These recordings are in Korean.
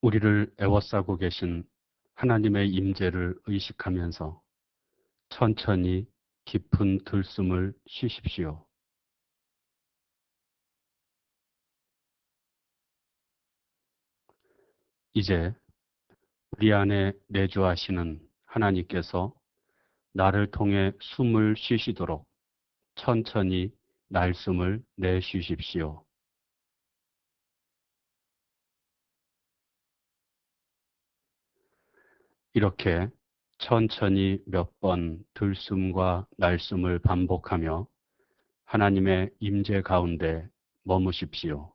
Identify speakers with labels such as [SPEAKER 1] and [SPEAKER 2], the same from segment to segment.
[SPEAKER 1] 우리를 에워싸고 계신 하나님의 임재를 의식하면서 천천히 깊은 들숨을 쉬십시오. 이제 우리 안에 내주하시는 하나님께서 나를 통해 숨을 쉬시도록 천천히 날숨을 내쉬십시오. 이렇게 천천히 몇 번 들숨과 날숨을 반복하며 하나님의 임재 가운데 머무십시오.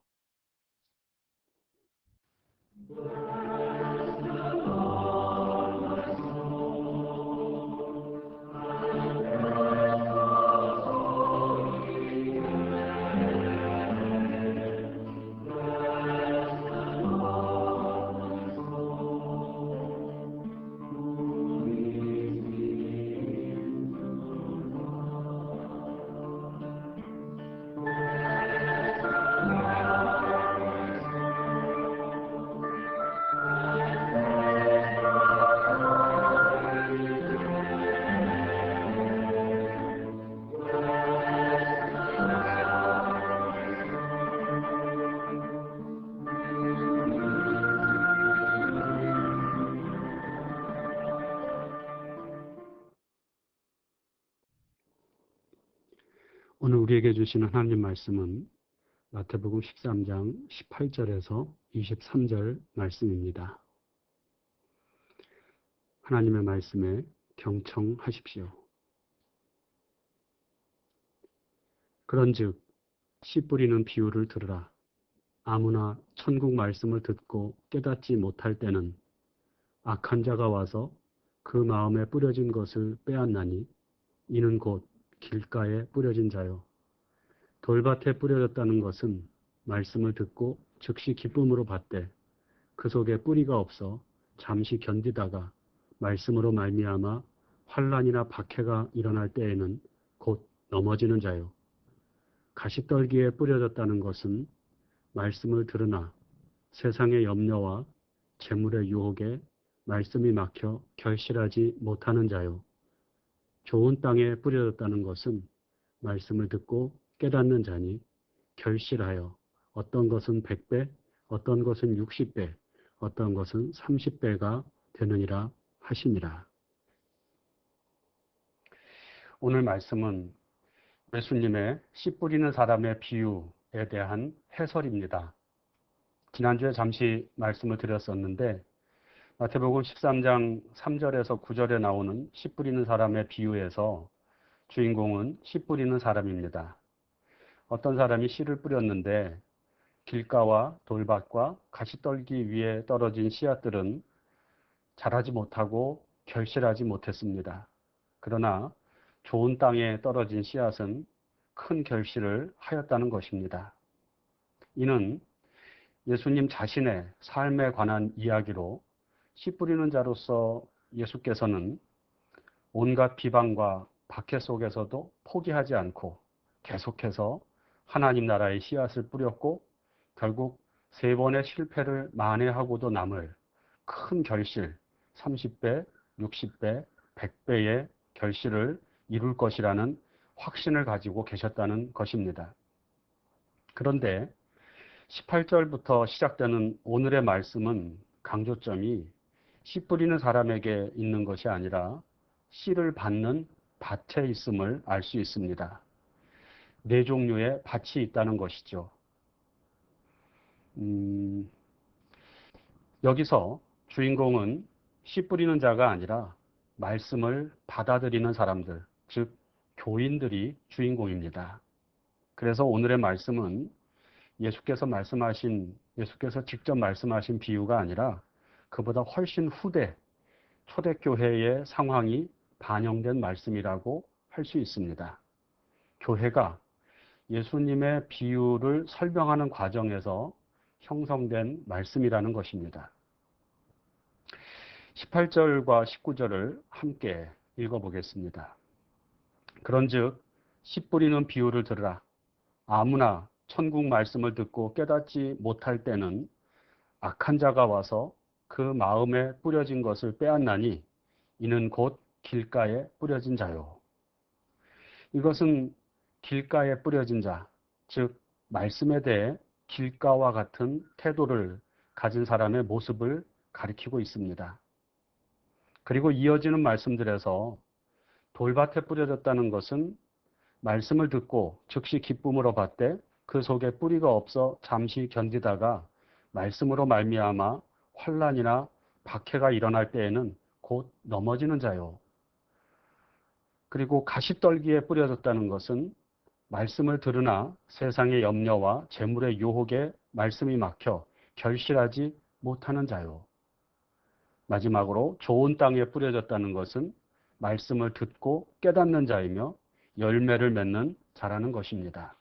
[SPEAKER 1] 오늘 우리에게 주시는 하나님 말씀은 마태복음 13장 18절에서 23절 말씀입니다. 하나님의 말씀에 경청하십시오. 그런즉 씨 뿌리는 비유를 들으라. 아무나 천국 말씀을 듣고 깨닫지 못할 때는 악한 자가 와서 그 마음에 뿌려진 것을 빼앗나니 이는 곧 길가에 뿌려진 자요. 돌밭에 뿌려졌다는 것은 말씀을 듣고 즉시 기쁨으로 받되 그 속에 뿌리가 없어 잠시 견디다가 말씀으로 말미암아 환난이나 박해가 일어날 때에는 곧 넘어지는 자요. 가시떨기에 뿌려졌다는 것은 말씀을 들으나 세상의 염려와 재물의 유혹에 말씀이 막혀 결실하지 못하는 자요. 좋은 땅에 뿌려졌다는 것은 말씀을 듣고 깨닫는 자니 결실하여 어떤 것은 100배, 어떤 것은 60배, 어떤 것은 30배가 되느니라 하시니라. 오늘 말씀은 예수님의 씨 뿌리는 사람의 비유에 대한 해설입니다. 지난주에 잠시 말씀을 드렸었는데 마태복음 13장 3절에서 9절에 나오는 씨 뿌리는 사람의 비유에서 주인공은 씨 뿌리는 사람입니다. 어떤 사람이 씨를 뿌렸는데 길가와 돌밭과 가시떨기 위에 떨어진 씨앗들은 자라지 못하고 결실하지 못했습니다. 그러나 좋은 땅에 떨어진 씨앗은 큰 결실을 하였다는 것입니다. 이는 예수님 자신의 삶에 관한 이야기로 씨 뿌리는 자로서 예수께서는 온갖 비방과 박해 속에서도 포기하지 않고 계속해서 하나님 나라의 씨앗을 뿌렸고 결국 3번의 실패를 만회하고도 남을 큰 결실, 30배, 60배, 100배의 결실을 이룰 것이라는 확신을 가지고 계셨다는 것입니다. 그런데 18절부터 시작되는 오늘의 말씀은 강조점이 씨 뿌리는 사람에게 있는 것이 아니라 씨를 받는 밭에 있음을 알 수 있습니다. 4종류의 밭이 있다는 것이죠. 여기서 주인공은 씨 뿌리는 자가 아니라 말씀을 받아들이는 사람들, 즉 교인들이 주인공입니다. 그래서 오늘의 말씀은 예수께서 직접 말씀하신 비유가 아니라 그보다 훨씬 후대 초대교회의 상황이 반영된 말씀이라고 할 수 있습니다. 교회가 예수님의 비유를 설명하는 과정에서 형성된 말씀이라는 것입니다. 18절과 19절을 함께 읽어보겠습니다. 그런즉 씨 뿌리는 비유를 들으라. 아무나 천국 말씀을 듣고 깨닫지 못할 때는 악한 자가 와서 그 마음에 뿌려진 것을 빼앗나니 이는 곧 길가에 뿌려진 자요. 이것은 길가에 뿌려진 자, 즉 말씀에 대해 길가와 같은 태도를 가진 사람의 모습을 가리키고 있습니다. 그리고 이어지는 말씀들에서 돌밭에 뿌려졌다는 것은 말씀을 듣고 즉시 기쁨으로 받되 그 속에 뿌리가 없어 잠시 견디다가 말씀으로 말미암아 환난이나 박해가 일어날 때에는 곧 넘어지는 자요. 그리고 가시떨기에 뿌려졌다는 것은 말씀을 들으나 세상의 염려와 재물의 유혹에 말씀이 막혀 결실하지 못하는 자요. 마지막으로 좋은 땅에 뿌려졌다는 것은 말씀을 듣고 깨닫는 자이며 열매를 맺는 자라는 것입니다.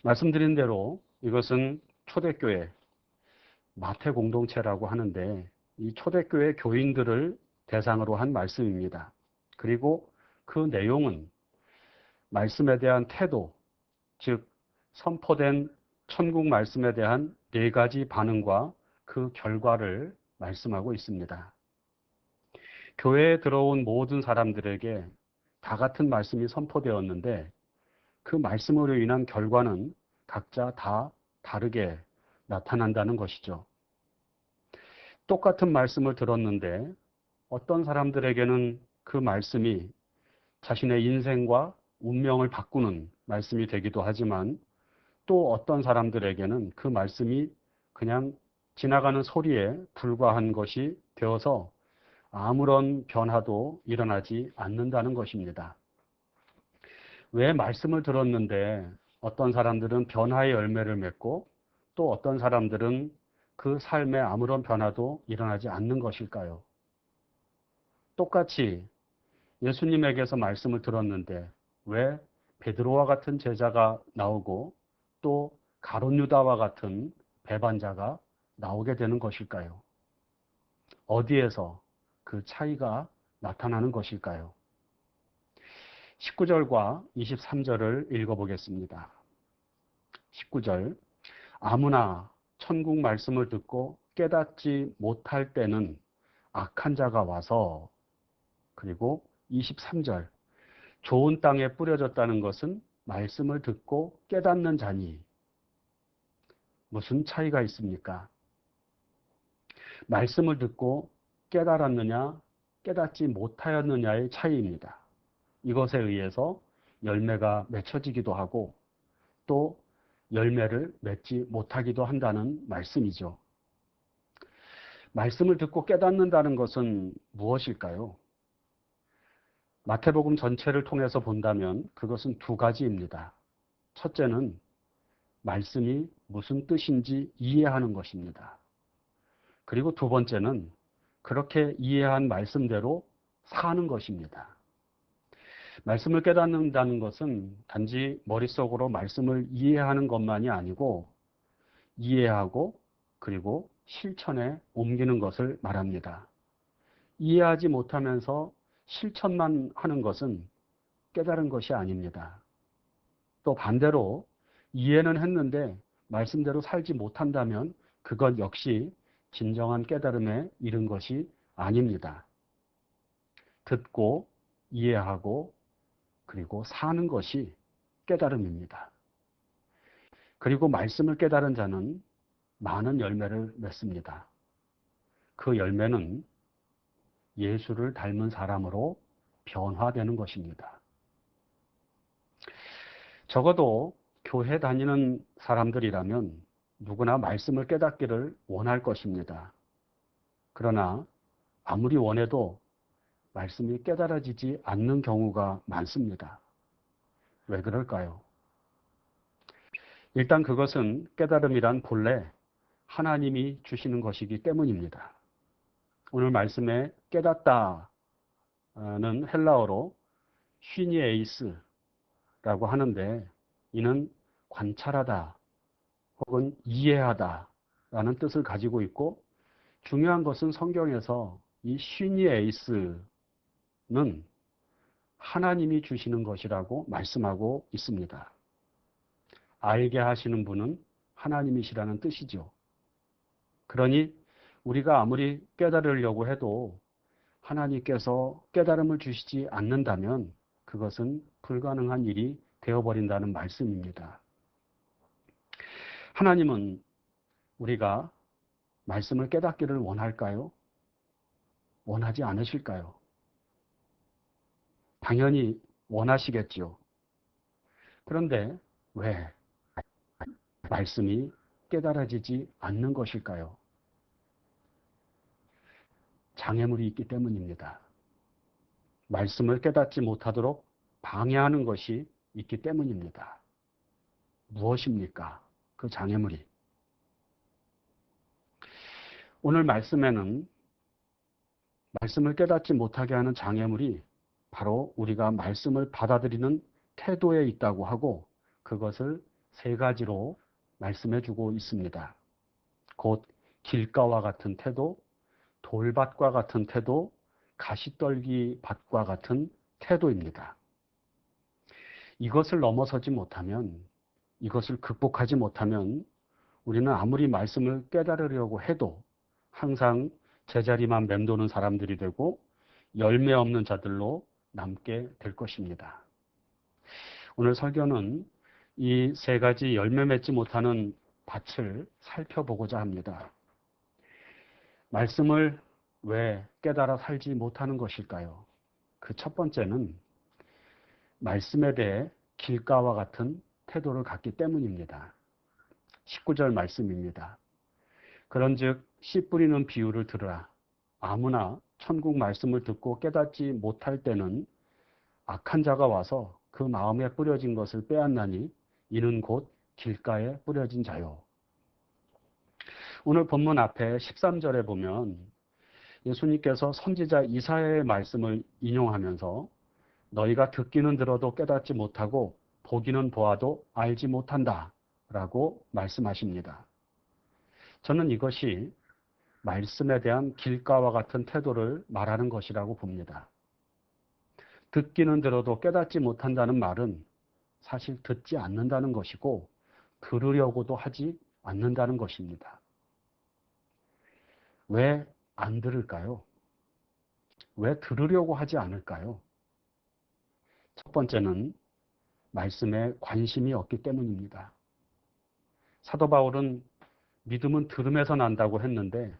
[SPEAKER 1] 말씀드린 대로 이것은 초대교회, 마태 공동체라고 하는데 이 초대교회 교인들을 대상으로 한 말씀입니다. 그리고 그 내용은 말씀에 대한 태도, 즉 선포된 천국 말씀에 대한 4가지 반응과 그 결과를 말씀하고 있습니다. 교회에 들어온 모든 사람들에게 다 같은 말씀이 선포되었는데 그 말씀으로 인한 결과는 각자 다 다르게 나타난다는 것이죠. 똑같은 말씀을 들었는데 어떤 사람들에게는 그 말씀이 자신의 인생과 운명을 바꾸는 말씀이 되기도 하지만 또 어떤 사람들에게는 그 말씀이 그냥 지나가는 소리에 불과한 것이 되어서 아무런 변화도 일어나지 않는다는 것입니다. 왜 말씀을 들었는데 어떤 사람들은 변화의 열매를 맺고 또 어떤 사람들은 그 삶에 아무런 변화도 일어나지 않는 것일까요? 똑같이 예수님에게서 말씀을 들었는데 왜 베드로와 같은 제자가 나오고 또 가룟 유다와 같은 배반자가 나오게 되는 것일까요? 어디에서 그 차이가 나타나는 것일까요? 19절과 23절을 읽어보겠습니다. 19절, 아무나 천국 말씀을 듣고 깨닫지 못할 때는 악한 자가 와서, 그리고 23절, 좋은 땅에 뿌려졌다는 것은 말씀을 듣고 깨닫는 자니. 무슨 차이가 있습니까? 말씀을 듣고 깨달았느냐, 깨닫지 못하였느냐의 차이입니다. 이것에 의해서 열매가 맺혀지기도 하고 또 열매를 맺지 못하기도 한다는 말씀이죠. 말씀을 듣고 깨닫는다는 것은 무엇일까요? 마태복음 전체를 통해서 본다면 그것은 2가지입니다. 첫째는 말씀이 무슨 뜻인지 이해하는 것입니다. 그리고 2번째는 그렇게 이해한 말씀대로 사는 것입니다. 말씀을 깨닫는다는 것은 단지 머릿속으로 말씀을 이해하는 것만이 아니고 이해하고 그리고 실천에 옮기는 것을 말합니다. 이해하지 못하면서 실천만 하는 것은 깨달은 것이 아닙니다. 또 반대로 이해는 했는데 말씀대로 살지 못한다면 그것 역시 진정한 깨달음에 이른 것이 아닙니다. 듣고 이해하고 그리고 사는 것이 깨달음입니다. 그리고 말씀을 깨달은 자는 많은 열매를 맺습니다. 그 열매는 예수를 닮은 사람으로 변화되는 것입니다. 적어도 교회 다니는 사람들이라면 누구나 말씀을 깨닫기를 원할 것입니다. 그러나 아무리 원해도 말씀이 깨달아지지 않는 경우가 많습니다. 왜 그럴까요? 일단 그것은 깨달음이란 본래 하나님이 주시는 것이기 때문입니다. 오늘 말씀에 깨닫다는 헬라어로 쉬니에이스라고 하는데 이는 관찰하다 혹은 이해하다라는 뜻을 가지고 있고 중요한 것은 성경에서 이 쉬니에이스는 하나님이 주시는 것이라고 말씀하고 있습니다. 알게 하시는 분은 하나님이시라는 뜻이죠. 그러니 우리가 아무리 깨달으려고 해도 하나님께서 깨달음을 주시지 않는다면 그것은 불가능한 일이 되어버린다는 말씀입니다. 하나님은 우리가 말씀을 깨닫기를 원할까요? 원하지 않으실까요? 당연히 원하시겠죠. 그런데 왜 말씀이 깨달아지지 않는 것일까요? 장애물이 있기 때문입니다. 말씀을 깨닫지 못하도록 방해하는 것이 있기 때문입니다. 무엇입니까? 그 장애물이. 오늘 말씀에는 말씀을 깨닫지 못하게 하는 장애물이 바로 우리가 말씀을 받아들이는 태도에 있다고 하고 그것을 세 가지로 말씀해 주고 있습니다. 곧 길가와 같은 태도, 돌밭과 같은 태도, 가시떨기 밭과 같은 태도입니다. 이것을 넘어서지 못하면, 이것을 극복하지 못하면 우리는 아무리 말씀을 깨달으려고 해도 항상 제자리만 맴도는 사람들이 되고 열매 없는 자들로 남게 될 것입니다. 오늘 설교는 이 세 가지 열매 맺지 못하는 밭을 살펴보고자 합니다. 말씀을 왜 깨달아 살지 못하는 것일까요? 그 첫 번째는 말씀에 대해 길가와 같은 태도를 갖기 때문입니다. 19절 말씀입니다. 그런즉 씨 뿌리는 비유를 들으라. 아무나 천국 말씀을 듣고 깨닫지 못할 때는 악한 자가 와서 그 마음에 뿌려진 것을 빼앗나니 이는 곧 길가에 뿌려진 자요. 오늘 본문 앞에 13절에 보면 예수님께서 선지자 이사야의 말씀을 인용하면서 너희가 듣기는 들어도 깨닫지 못하고 보기는 보아도 알지 못한다 라고 말씀하십니다. 저는 이것이 말씀에 대한 길가와 같은 태도를 말하는 것이라고 봅니다. 듣기는 들어도 깨닫지 못한다는 말은 사실 듣지 않는다는 것이고 들으려고도 하지 않는다는 것입니다. 왜 안 들을까요? 왜 들으려고 하지 않을까요? 첫 번째는 말씀에 관심이 없기 때문입니다. 사도 바울은 믿음은 들음에서 난다고 했는데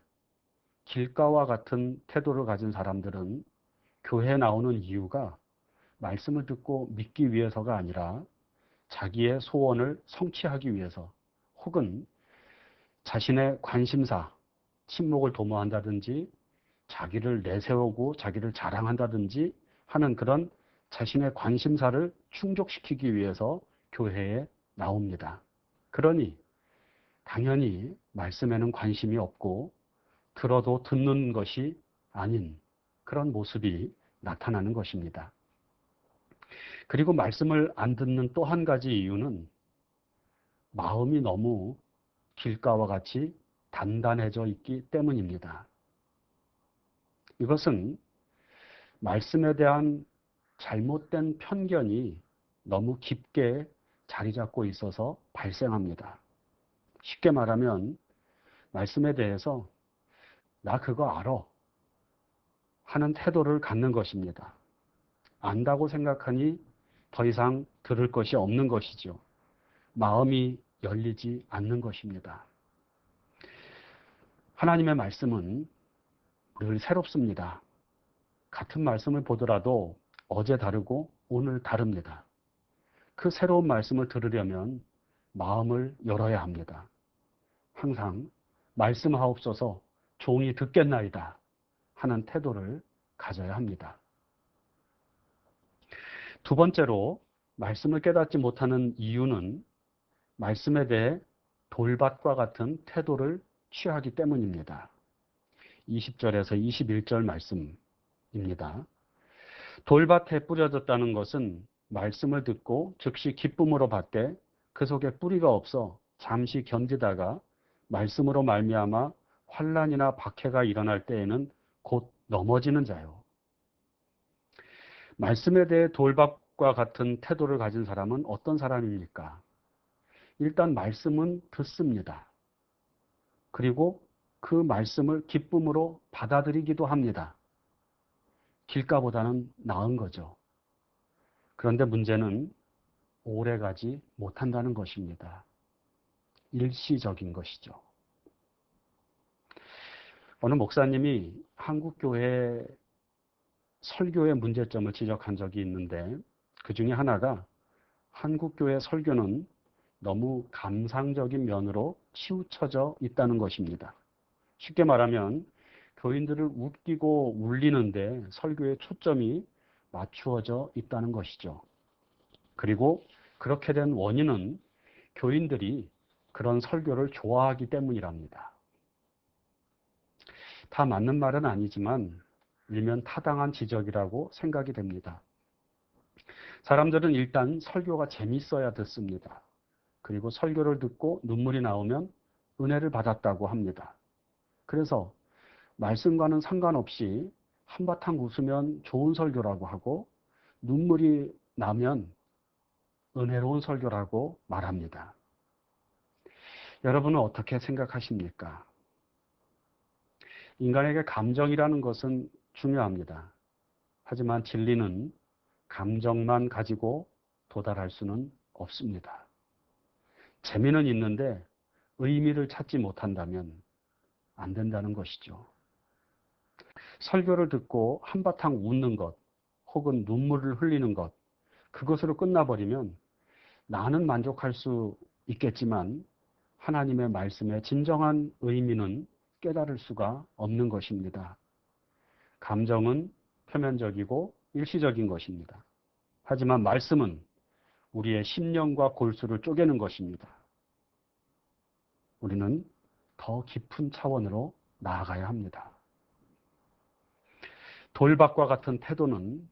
[SPEAKER 1] 길가와 같은 태도를 가진 사람들은 교회에 나오는 이유가 말씀을 듣고 믿기 위해서가 아니라 자기의 소원을 성취하기 위해서 혹은 자신의 관심사, 친목을 도모한다든지 자기를 내세우고 자기를 자랑한다든지 하는 그런 자신의 관심사를 충족시키기 위해서 교회에 나옵니다. 그러니 당연히 말씀에는 관심이 없고 들어도 듣는 것이 아닌 그런 모습이 나타나는 것입니다. 그리고 말씀을 안 듣는 또 한 가지 이유는 마음이 너무 길가와 같이 단단해져 있기 때문입니다. 이것은 말씀에 대한 잘못된 편견이 너무 깊게 자리 잡고 있어서 발생합니다. 쉽게 말하면 말씀에 대해서 나 그거 알아 하는 태도를 갖는 것입니다. 안다고 생각하니 더 이상 들을 것이 없는 것이죠. 마음이 열리지 않는 것입니다. 하나님의 말씀은 늘 새롭습니다. 같은 말씀을 보더라도 어제 다르고 오늘 다릅니다. 그 새로운 말씀을 들으려면 마음을 열어야 합니다. 항상 말씀하옵소서 종이 듣겠나이다 하는 태도를 가져야 합니다. 두 번째로 말씀을 깨닫지 못하는 이유는 말씀에 대해 돌밭과 같은 태도를 취하기 때문입니다. 20절에서 21절 말씀입니다. 돌밭에 뿌려졌다는 것은 말씀을 듣고 즉시 기쁨으로 받되 그 속에 뿌리가 없어 잠시 견디다가 말씀으로 말미암아 환난이나 박해가 일어날 때에는 곧 넘어지는 자요. 말씀에 대해 돌밭과 같은 태도를 가진 사람은 어떤 사람입니까? 일단 말씀은 듣습니다. 그리고 그 말씀을 기쁨으로 받아들이기도 합니다. 길가보다는 나은 거죠. 그런데 문제는 오래가지 못한다는 것입니다. 일시적인 것이죠. 어느 목사님이 한국교회 설교의 문제점을 지적한 적이 있는데 그 중에 하나가 한국교회 설교는 너무 감상적인 면으로 치우쳐져 있다는 것입니다. 쉽게 말하면 교인들을 웃기고 울리는데 설교의 초점이 맞추어져 있다는 것이죠. 그리고 그렇게 된 원인은 교인들이 그런 설교를 좋아하기 때문이랍니다. 다 맞는 말은 아니지만 일면 타당한 지적이라고 생각이 됩니다. 사람들은 일단 설교가 재밌어야 듣습니다. 그리고 설교를 듣고 눈물이 나오면 은혜를 받았다고 합니다. 그래서 말씀과는 상관없이 한바탕 웃으면 좋은 설교라고 하고 눈물이 나면 은혜로운 설교라고 말합니다. 여러분은 어떻게 생각하십니까? 인간에게 감정이라는 것은 중요합니다. 하지만 진리는 감정만 가지고 도달할 수는 없습니다. 재미는 있는데 의미를 찾지 못한다면 안 된다는 것이죠. 설교를 듣고 한바탕 웃는 것, 혹은 눈물을 흘리는 것, 그것으로 끝나버리면 나는 만족할 수 있겠지만 하나님의 말씀의 진정한 의미는 깨달을 수가 없는 것입니다. 감정은 표면적이고 일시적인 것입니다. 하지만 말씀은 우리의 심령과 골수를 쪼개는 것입니다. 우리는 더 깊은 차원으로 나아가야 합니다. 돌박과 같은 태도는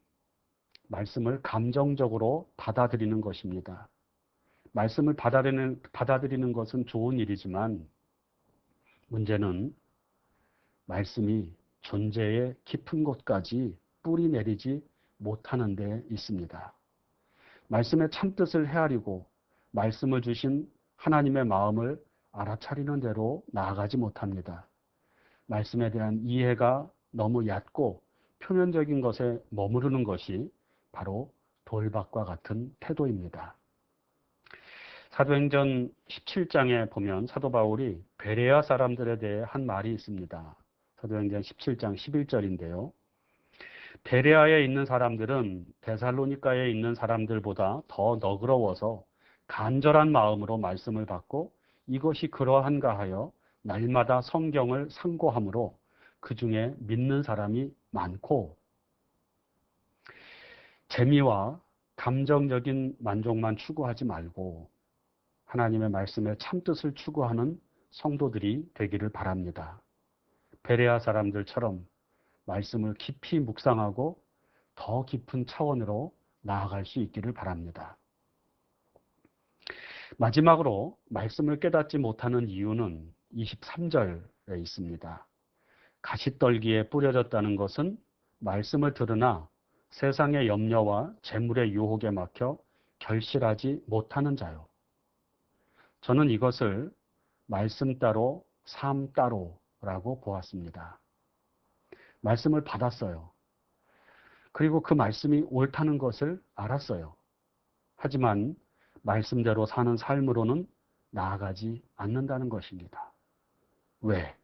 [SPEAKER 1] 말씀을 감정적으로 받아들이는 것입니다. 말씀을 받아들이는 것은 좋은 일이지만 문제는 말씀이 존재의 깊은 곳까지 뿌리 내리지 못하는 데 있습니다. 말씀의 참뜻을 헤아리고 말씀을 주신 하나님의 마음을 알아차리는 대로 나아가지 못합니다. 말씀에 대한 이해가 너무 얕고 표면적인 것에 머무르는 것이 바로 돌박과 같은 태도입니다. 사도행전 17장에 보면 사도 바울이 베레아 사람들에 대해 한 말이 있습니다. 사도행전 17장 11절인데요. 베레아에 있는 사람들은 데살로니가에 있는 사람들보다 더 너그러워서 간절한 마음으로 말씀을 받고 이것이 그러한가 하여 날마다 성경을 상고하므로 그 중에 믿는 사람이 많고, 재미와 감정적인 만족만 추구하지 말고 하나님의 말씀의 참뜻을 추구하는 성도들이 되기를 바랍니다. 베레아 사람들처럼 말씀을 깊이 묵상하고 더 깊은 차원으로 나아갈 수 있기를 바랍니다. 마지막으로 말씀을 깨닫지 못하는 이유는 23절에 있습니다. 가시떨기에 뿌려졌다는 것은 말씀을 들으나 세상의 염려와 재물의 유혹에 막혀 결실하지 못하는 자요. 저는 이것을 말씀 따로 삶 따로라고 보았습니다. 말씀을 받았어요. 그리고 그 말씀이 옳다는 것을 알았어요. 하지만 말씀대로 사는 삶으로는 나아가지 않는다는 것입니다. 왜?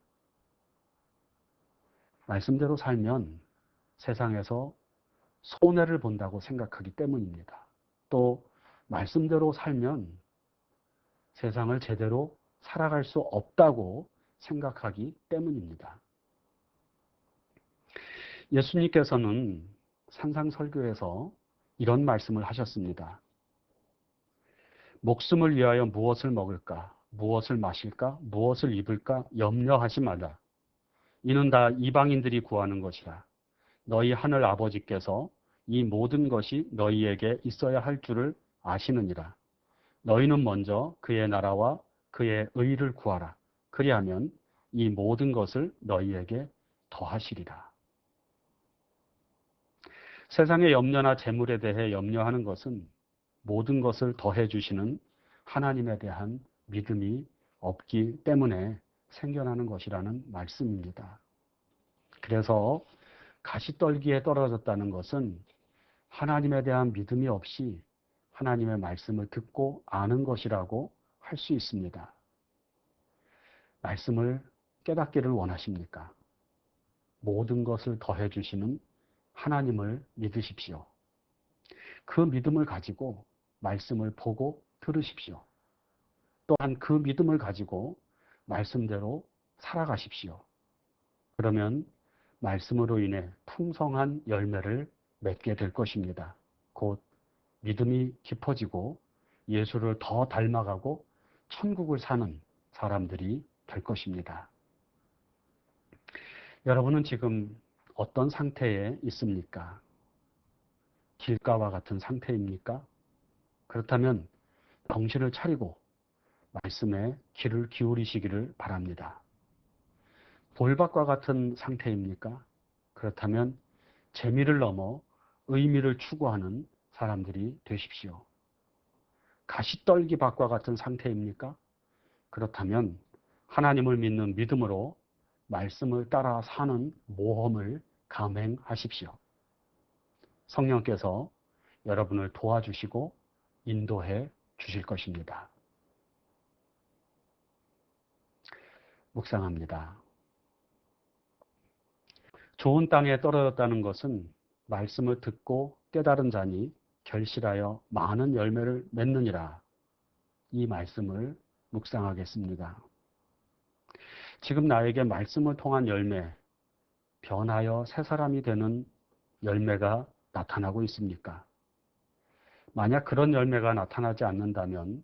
[SPEAKER 1] 말씀대로 살면 세상에서 손해를 본다고 생각하기 때문입니다. 또 말씀대로 살면 세상을 제대로 살아갈 수 없다고 생각하기 때문입니다. 예수님께서는 산상설교에서 이런 말씀을 하셨습니다. 목숨을 위하여 무엇을 먹을까, 무엇을 마실까, 무엇을 입을까 염려하지 말라. 이는 다 이방인들이 구하는 것이라. 너희 하늘 아버지께서 이 모든 것이 너희에게 있어야 할 줄을 아시느니라. 너희는 먼저 그의 나라와 그의 의를 구하라. 그리하면 이 모든 것을 너희에게 더하시리라. 세상의 염려나 재물에 대해 염려하는 것은 모든 것을 더해 주시는 하나님에 대한 믿음이 없기 때문에 생겨나는 것이라는 말씀입니다. 그래서 가시떨기에 떨어졌다는 것은 하나님에 대한 믿음이 없이 하나님의 말씀을 듣고 아는 것이라고 할 수 있습니다. 말씀을 깨닫기를 원하십니까? 모든 것을 더해 주시는 하나님을 믿으십시오. 그 믿음을 가지고 말씀을 보고 들으십시오. 또한 그 믿음을 가지고 말씀대로 살아가십시오. 그러면 말씀으로 인해 풍성한 열매를 맺게 될 것입니다. 곧 믿음이 깊어지고 예수를 더 닮아가고 천국을 사는 사람들이 될 것입니다. 여러분은 지금 어떤 상태에 있습니까? 길가와 같은 상태입니까? 그렇다면 정신을 차리고 말씀에 귀를 기울이시기를 바랍니다. 돌밭과 같은 상태입니까? 그렇다면 재미를 넘어 의미를 추구하는 사람들이 되십시오. 가시떨기밭과 같은 상태입니까? 그렇다면 하나님을 믿는 믿음으로 말씀을 따라 사는 모험을 감행하십시오. 성령께서 여러분을 도와주시고 인도해 주실 것입니다. 묵상합니다. 좋은 땅에 떨어졌다는 것은 말씀을 듣고 깨달은 자니 결실하여 많은 열매를 맺느니라. 이 말씀을 묵상하겠습니다. 지금 나에게 말씀을 통한 열매, 변하여 새 사람이 되는 열매가 나타나고 있습니까? 만약 그런 열매가 나타나지 않는다면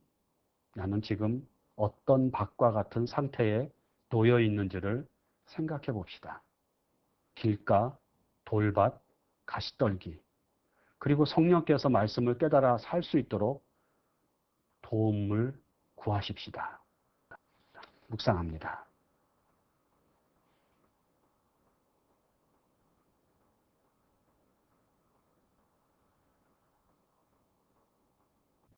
[SPEAKER 1] 나는 지금 어떤 밭과 같은 상태에 놓여 있는지를 생각해 봅시다. 길가, 돌밭, 가시떨기, 그리고 성령께서 말씀을 깨달아 살 수 있도록 도움을 구하십시다. 묵상합니다.